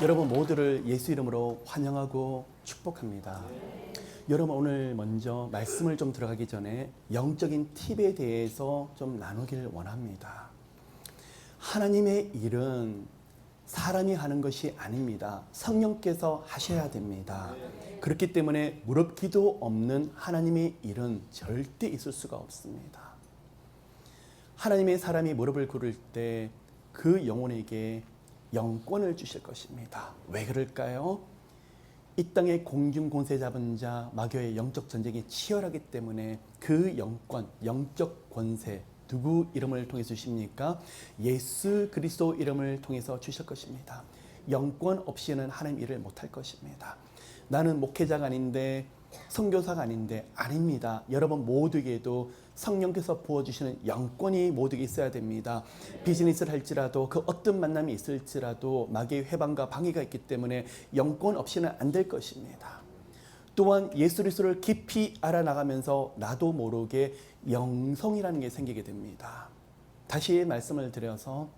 여러분 모두를 예수 이름으로 환영하고 축복합니다. 여러분 오늘 먼저 말씀을 좀 들어가기 전에 영적인 팁에 대해서 좀 나누길 원합니다. 하나님의 일은 사람이 하는 것이 아닙니다. 성령께서 하셔야 됩니다. 그렇기 때문에 무릎 기도 없는 하나님의 일은 절대 있을 수가 없습니다. 하나님의 사람이 무릎을 꿇을 때 그 영혼에게 영권을 주실 것입니다. 왜 그럴까요? 이 땅의 공중권세 잡은 자 마귀의 영적 전쟁이 치열하기 때문에 그 영권, 영적 권세 누구 이름을 통해 주십니까? 예수 그리스도 이름을 통해서 주실 것입니다. 영권 없이는 하나님 일을 못할 것입니다. 나는 목회자가 아닌데 선교사가 아닌데 아닙니다. 여러분 모두에게도 성령께서 부어주시는 영권이 모두에게 있어야 됩니다. 비즈니스를 할지라도 그 어떤 만남이 있을지라도 마귀의 회방과 방해가 있기 때문에 영권 없이는 안 될 것입니다. 또한 예수 그리스도를 깊이 알아나가면서 나도 모르게 영성이라는 게 생기게 됩니다. 다시 말씀을 드려서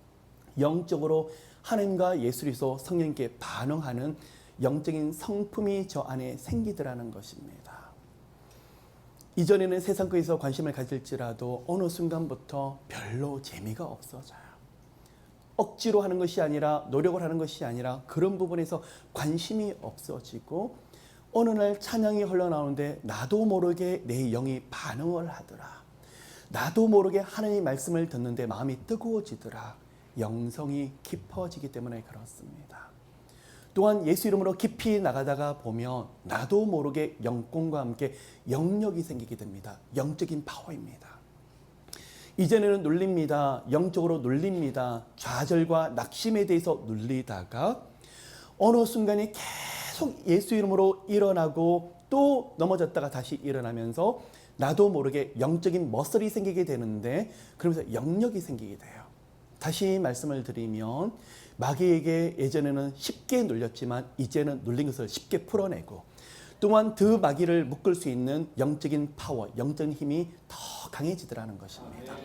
영적으로 하나님과 예수 그리스도 성령께 반응하는 영적인 성품이 저 안에 생기더라는 것입니다. 이전에는 세상 거에서 관심을 가질지라도 어느 순간부터 별로 재미가 없어져요. 억지로 하는 것이 아니라 노력을 하는 것이 아니라 그런 부분에서 관심이 없어지고 어느 날 찬양이 흘러나오는데 나도 모르게 내 영이 반응을 하더라. 나도 모르게 하나님의 말씀을 듣는데 마음이 뜨거워지더라. 영성이 깊어지기 때문에 그렇습니다. 또한 예수 이름으로 깊이 나가다가 보면 나도 모르게 영권과 함께 영력이 생기게 됩니다. 영적인 파워입니다. 이전에는 눌립니다. 영적으로 눌립니다. 좌절과 낙심에 대해서 눌리다가 어느 순간에 계속 예수 이름으로 일어나고 또 넘어졌다가 다시 일어나면서 나도 모르게 영적인 머슬이 생기게 되는데 그러면서 영력이 생기게 돼요. 다시 말씀을 드리면 마귀에게 예전에는 쉽게 눌렸지만 이제는 눌린 것을 쉽게 풀어내고 또한 그 마귀를 묶을 수 있는 영적인 파워, 영적인 힘이 더 강해지더라는 것입니다.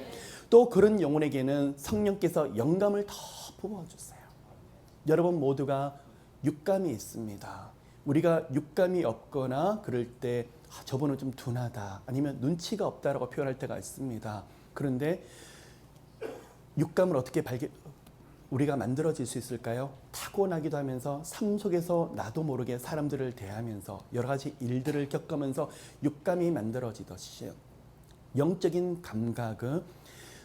또 그런 영혼에게는 성령께서 영감을 더 부어주세요. 여러분 모두가 육감이 있습니다. 우리가 육감이 없거나 그럴 때 저분은 좀 둔하다 아니면 눈치가 없다라고 표현할 때가 있습니다. 그런데 육감을 어떻게 우리가 만들어질 수 있을까요? 타고나기도 하면서 삶 속에서 나도 모르게 사람들을 대하면서 여러 가지 일들을 겪으면서 육감이 만들어지듯이 영적인 감각은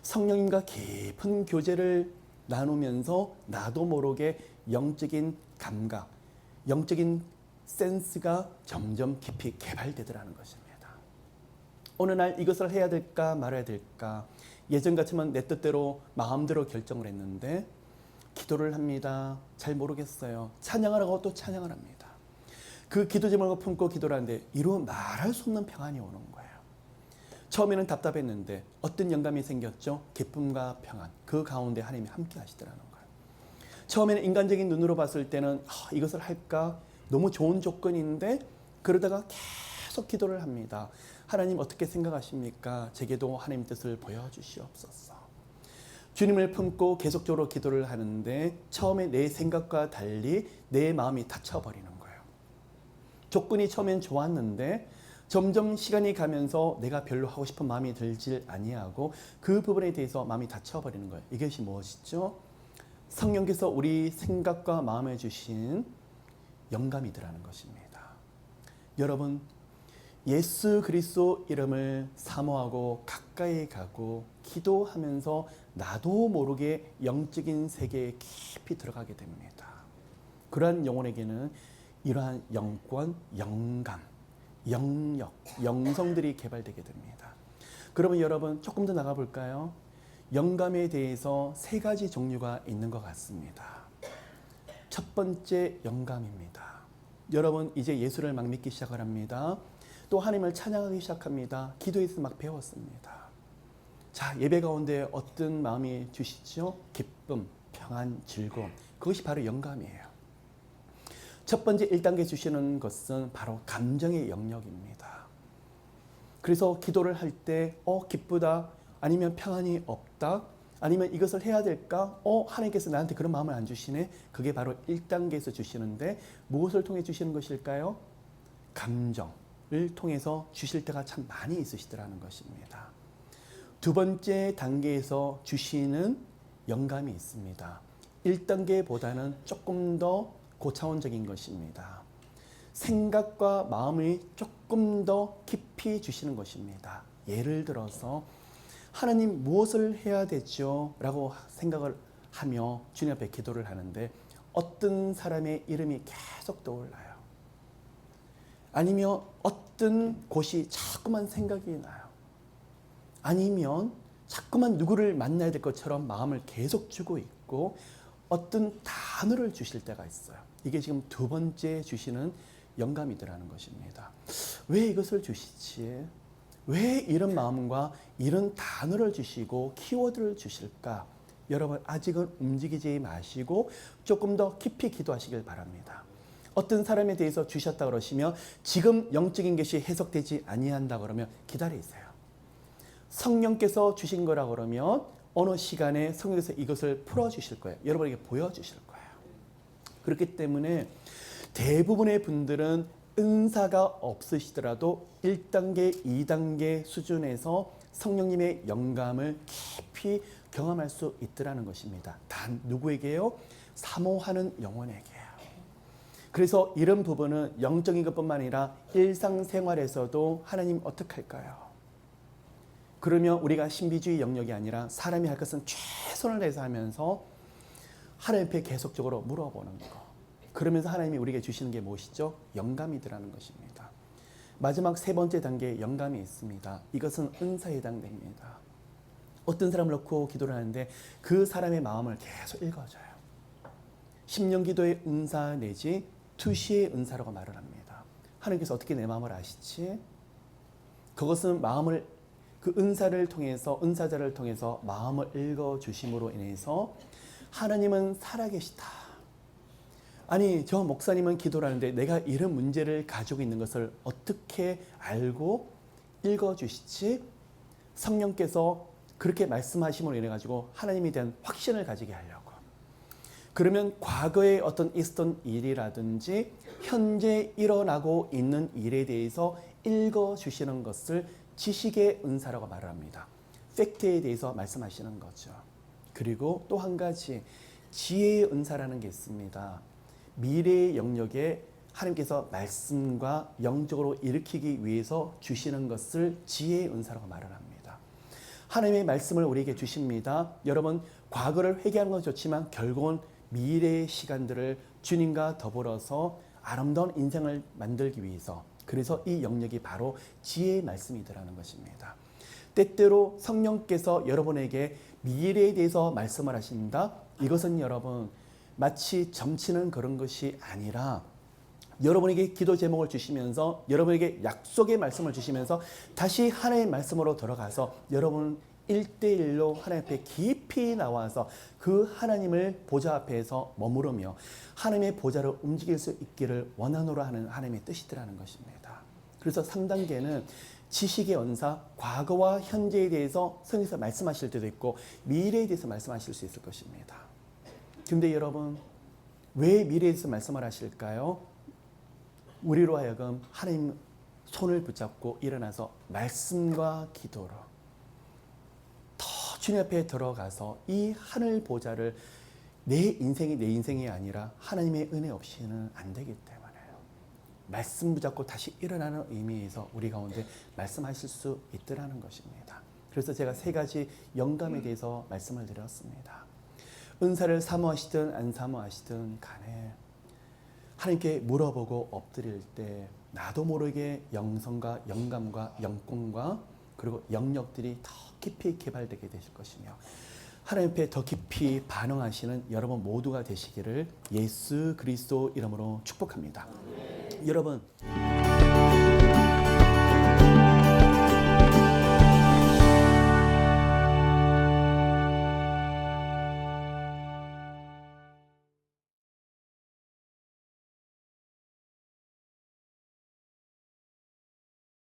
성령님과 깊은 교제를 나누면서 나도 모르게 영적인 감각, 영적인 센스가 점점 깊이 개발되더라는 것입니다. 어느 날 이것을 해야 될까 말아야 될까 예전 같으면 내 뜻대로 마음대로 결정을 했는데 기도를 합니다. 잘 모르겠어요. 찬양을 하고 또 찬양을 합니다. 그 기도 제목을 품고 기도를 하는데 이루 말할 수 없는 평안이 오는 거예요. 처음에는 답답했는데 어떤 영감이 생겼죠? 기쁨과 평안. 그 가운데 하나님이 함께 하시더라는 거예요. 처음에는 인간적인 눈으로 봤을 때는 이것을 할까? 너무 좋은 조건인데 그러다가 계속 기도를 합니다. 하나님 어떻게 생각하십니까? 제게도 하나님 뜻을 보여주시옵소서. 주님을 품고 계속적으로 기도를 하는데 처음에 내 생각과 달리 내 마음이 닫혀버리는 거예요. 조건이 처음엔 좋았는데 점점 시간이 가면서 내가 별로 하고 싶은 마음이 들질 아니하고 그 부분에 대해서 마음이 닫혀버리는 거예요. 이것이 무엇이죠? 성령께서 우리 생각과 마음에 주신 영감이더라는 것입니다. 여러분 예수 그리스도 이름을 사모하고 가까이 가고 기도하면서 나도 모르게 영적인 세계에 깊이 들어가게 됩니다. 그러한 영혼에게는 이러한 영권, 영감, 영력, 영성들이 개발되게 됩니다. 그러면 여러분 조금 더 나가 볼까요? 영감에 대해서 세 가지 종류가 있는 것 같습니다. 첫 번째 영감입니다. 여러분 이제 예수를 막 믿기 시작을 합니다. 또 하나님을 찬양하기 시작합니다. 기도에서 막 배웠습니다. 자, 예배 가운데 어떤 마음이 주시죠? 기쁨, 평안, 즐거움. 그것이 바로 영감이에요. 첫 번째 1단계 주시는 것은 바로 감정의 영역입니다. 그래서 기도를 할 때 기쁘다 아니면 평안이 없다 아니면 이것을 해야 될까? 하나님께서 나한테 그런 마음을 안 주시네. 그게 바로 1단계에서 주시는데 무엇을 통해 주시는 것일까요? 감정을 통해서 주실 때가 참 많이 있으시더라는 것입니다. 두 번째 단계에서 주시는 영감이 있습니다. 1단계보다는 조금 더 고차원적인 것입니다. 생각과 마음이 조금 더 깊이 주시는 것입니다. 예를 들어서 하나님 무엇을 해야 되죠? 라고 생각을 하며 주님 앞에 기도를 하는데 어떤 사람의 이름이 계속 떠올라요. 아니면 어떤 곳이 자꾸만 생각이 나요. 아니면 자꾸만 누구를 만나야 될 것처럼 마음을 계속 주고 있고 어떤 단어를 주실 때가 있어요. 이게 지금 두 번째 주시는 영감이더라는 것입니다. 왜 이것을 주시지? 왜 이런 마음과 이런 단어를 주시고 키워드를 주실까? 여러분 아직은 움직이지 마시고 조금 더 깊이 기도하시길 바랍니다. 어떤 사람에 대해서 주셨다 그러시면 지금 영적인 것이 해석되지 아니한다 그러면 기다리세요. 성령께서 주신 거라 그러면 어느 시간에 성령께서 이것을 풀어주실 거예요. 여러분에게 보여주실 거예요. 그렇기 때문에 대부분의 분들은 은사가 없으시더라도 1단계, 2단계 수준에서 성령님의 영감을 깊이 경험할 수 있더라는 것입니다. 단 누구에게요? 사모하는 영혼에게요. 그래서 이런 부분은 영적인 것뿐만 아니라 일상생활에서도 하나님 어떻게 할까요? 그러면 우리가 신비주의 영역이 아니라 사람이 할 것은 최선을 다해서 하면서 하나님 앞에 계속적으로 물어보는 것. 그러면서 하나님이 우리에게 주시는 게 무엇이죠? 영감이더라는 것입니다. 마지막 세 번째 단계에 영감이 있습니다. 이것은 은사에 해당됩니다. 어떤 사람을 놓고 기도를 하는데 그 사람의 마음을 계속 읽어줘요. 심령기도의 은사 내지 투시의 은사라고 말을 합니다. 하나님께서 어떻게 내 마음을 아시지? 그것은 마음을 그 은사자를 통해서 마음을 읽어주심으로 인해서 하나님은 살아계시다. 아니 저 목사님은 기도를 하는데 내가 이런 문제를 가지고 있는 것을 어떻게 알고 읽어주시지? 성령께서 그렇게 말씀하심으로 인해 가지고 하나님에 대한 확신을 가지게 하려고. 그러면 과거에 어떤 있었던 일이라든지 현재 일어나고 있는 일에 대해서 읽어주시는 것을 지식의 은사라고 말을 합니다. 팩트에 대해서 말씀하시는 거죠. 그리고 또 한 가지 지혜의 은사라는 게 있습니다. 미래의 영역에 하나님께서 말씀과 영적으로 일으키기 위해서 주시는 것을 지혜의 은사라고 말을 합니다. 하나님의 말씀을 우리에게 주십니다. 여러분 과거를 회개하는 건 좋지만 결국은 미래의 시간들을 주님과 더불어서 아름다운 인생을 만들기 위해서 그래서 이 영역이 바로 지혜의 말씀이더라는 것입니다. 때때로 성령께서 여러분에게 미래에 대해서 말씀을 하신다. 이것은 여러분 마치 점치는 그런 것이 아니라 여러분에게 기도 제목을 주시면서 여러분에게 약속의 말씀을 주시면서 다시 하나님의 말씀으로 돌아가서 여러분 1대1로 하나님 앞에 깊이 나와서 그 하나님을 보좌 앞에서 머무르며 하나님의 보좌를 움직일 수 있기를 원하노라 하는 하나님의 뜻이더라는 것입니다. 그래서 3단계는 지식의 은사, 과거와 현재에 대해서 성경에서 말씀하실 때도 있고 미래에 대해서 말씀하실 수 있을 것입니다. 근데 여러분 왜 미래에 대해서 말씀을 하실까요? 우리로 하여금 하나님 손을 붙잡고 일어나서 말씀과 기도로 더 주님 앞에 들어가서 이 하늘 보좌를 내 인생이 아니라 하나님의 은혜 없이는 안 되기 때문에요. 말씀 붙잡고 다시 일어나는 의미에서 우리 가운데 말씀하실 수 있더라는 것입니다. 그래서 제가 세 가지 영감에 대해서 말씀을 드렸습니다. 은사를 사모하시든 안 사모하시든 간에 하나님께 물어보고 엎드릴 때 나도 모르게 영성과 영감과 영권과 그리고 영역들이 더 깊이 개발되게 되실 것이며 하나님 앞에 더 깊이 반응하시는 여러분 모두가 되시기를 예수 그리스도 이름으로 축복합니다. 여러분